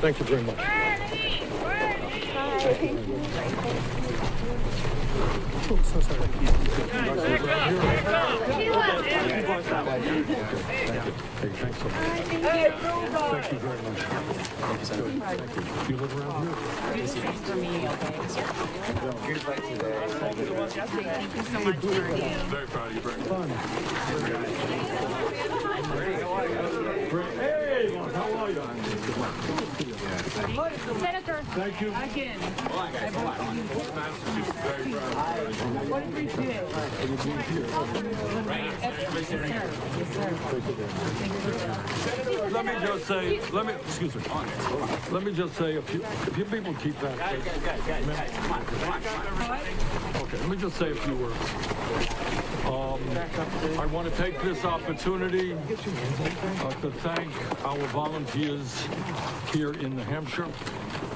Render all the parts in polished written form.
Thank you very much. Oh, so sorry. Hey, thanks so much. Thank you very much. Thank you, sir. Thank you. You live around here? This is for me, okay? Here's like today. Thank you so much for you. Very proud of you, Brent. Fun. Hey, how are you? Senator. Thank you. Again. What appreciate Let me just say, excuse me. Let me just say, if you people keep that. Okay, let me just say a few words. I want to take this opportunity to thank our volunteers here in New Hampshire.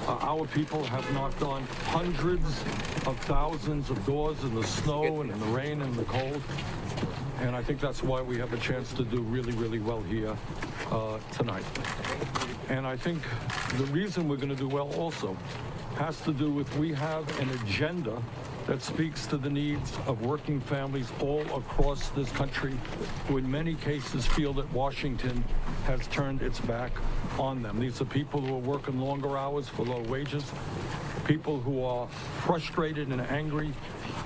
Our people have knocked on hundreds of thousands of doors in the snow and in the rain and the cold. And I think that's why we have a chance to do really, really well here tonight. And I think the reason we're going to do well also has to do with we have an agenda that speaks to the needs of working families all across this country who in many cases feel that Washington has turned its back on them. These are people who are working longer hours for low wages, people who are frustrated and angry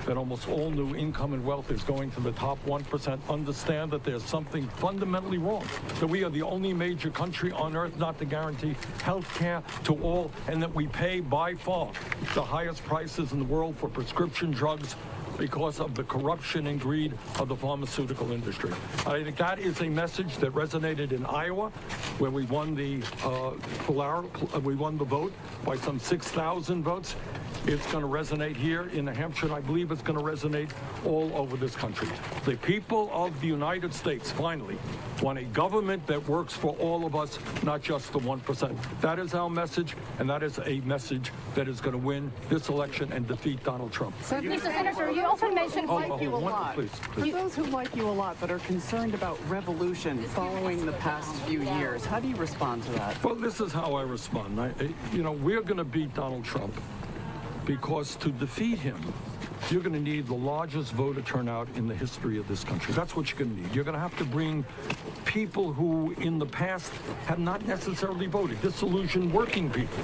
that almost all new income and wealth is going to the top 1%, understand that there's something fundamentally wrong, that we are the only major country on earth not to guarantee health care to all, and that we pay by far the highest prices in the world for prescription drugs because of the corruption and greed of the pharmaceutical industry. I think that is a message that resonated in Iowa, where we won the vote by some 6,000 votes. It's going to resonate here in New Hampshire, and I believe it's going to resonate all over this country. The people of the United States finally want a government that works for all of us, not just the 1%. That is our message, and that is a message that is going to win this election and defeat Donald Trump. Mr. Senator, you often mention you a lot. Please. For those who like you a lot but are concerned about revolution following the past few years, how do you respond to that? Well, this is how I respond. We're going to beat Donald Trump because to defeat him, you're going to need the largest voter turnout in the history of this country. That's what you're going to need. You're going to have to bring people who in the past have not necessarily voted, disillusioned working people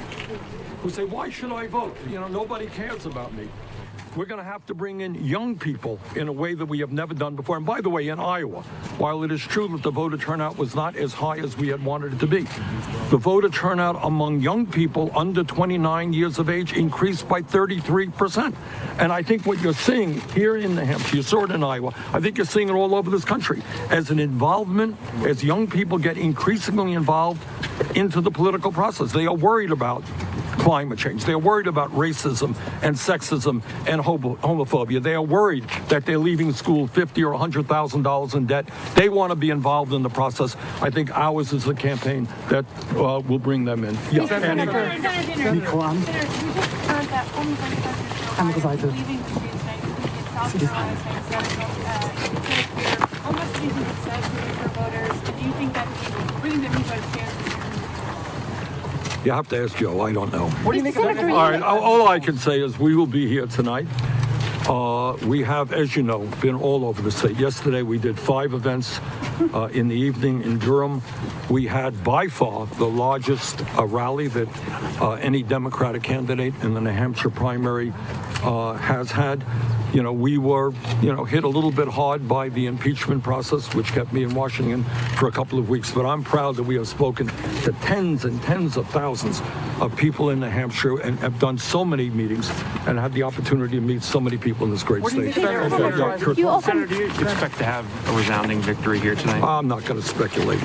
who say, why should I vote? Nobody cares about me. We're going to have to bring in young people in a way that we have never done before. And by the way, in Iowa, while it is true that the voter turnout was not as high as we had wanted it to be, the voter turnout among young people under 29 years of age increased by 33%. And I think what you're seeing here in New Hampshire, you saw it in Iowa, I think you're seeing it all over this country, as an involvement, as young people get increasingly involved into the political process. They are worried about climate change. They are worried about racism and sexism and homophobia. They are worried that they're leaving school $50,000 or $100,000 in debt. They want to be involved in the process. I think ours is the campaign that will bring them in. Yeah. I'm excited. Almost changing it says for voters. Do you think that bringing them into a chance? You have to ask Joe. I don't know. What do you think about it? All right. All I can say is we will be here tonight. We have, as you know, been all over the state. Yesterday we did 5 events in the evening in Durham. We had by far the largest rally that any Democratic candidate in the New Hampshire primary has had. We were, hit a little bit hard by the impeachment process, which kept me in Washington for a couple of weeks. But I'm proud that we have spoken to tens and tens of thousands of people in New Hampshire and have done so many meetings and had the opportunity to meet so many people in this great state. Senator, do you expect to have a resounding victory here tonight? I'm not going to speculate.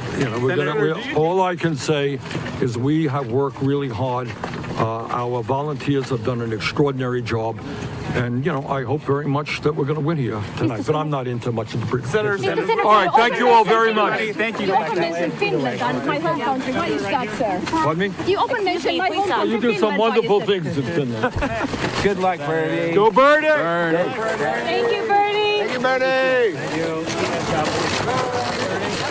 All I can say is we have worked really hard. Our volunteers have done an extraordinary job. And, I hope very much that we're going to win here tonight. But I'm not into much of the Senator, all right, thank you all very much. Thank you. You often mention Finland, my home country. Why is that, sir? Pardon me? You often mention my home country. You do some wonderful things in Finland. Good luck, Bertie. Go, Bertie! Thank you, Bertie. Thank you, Bertie. Thank you.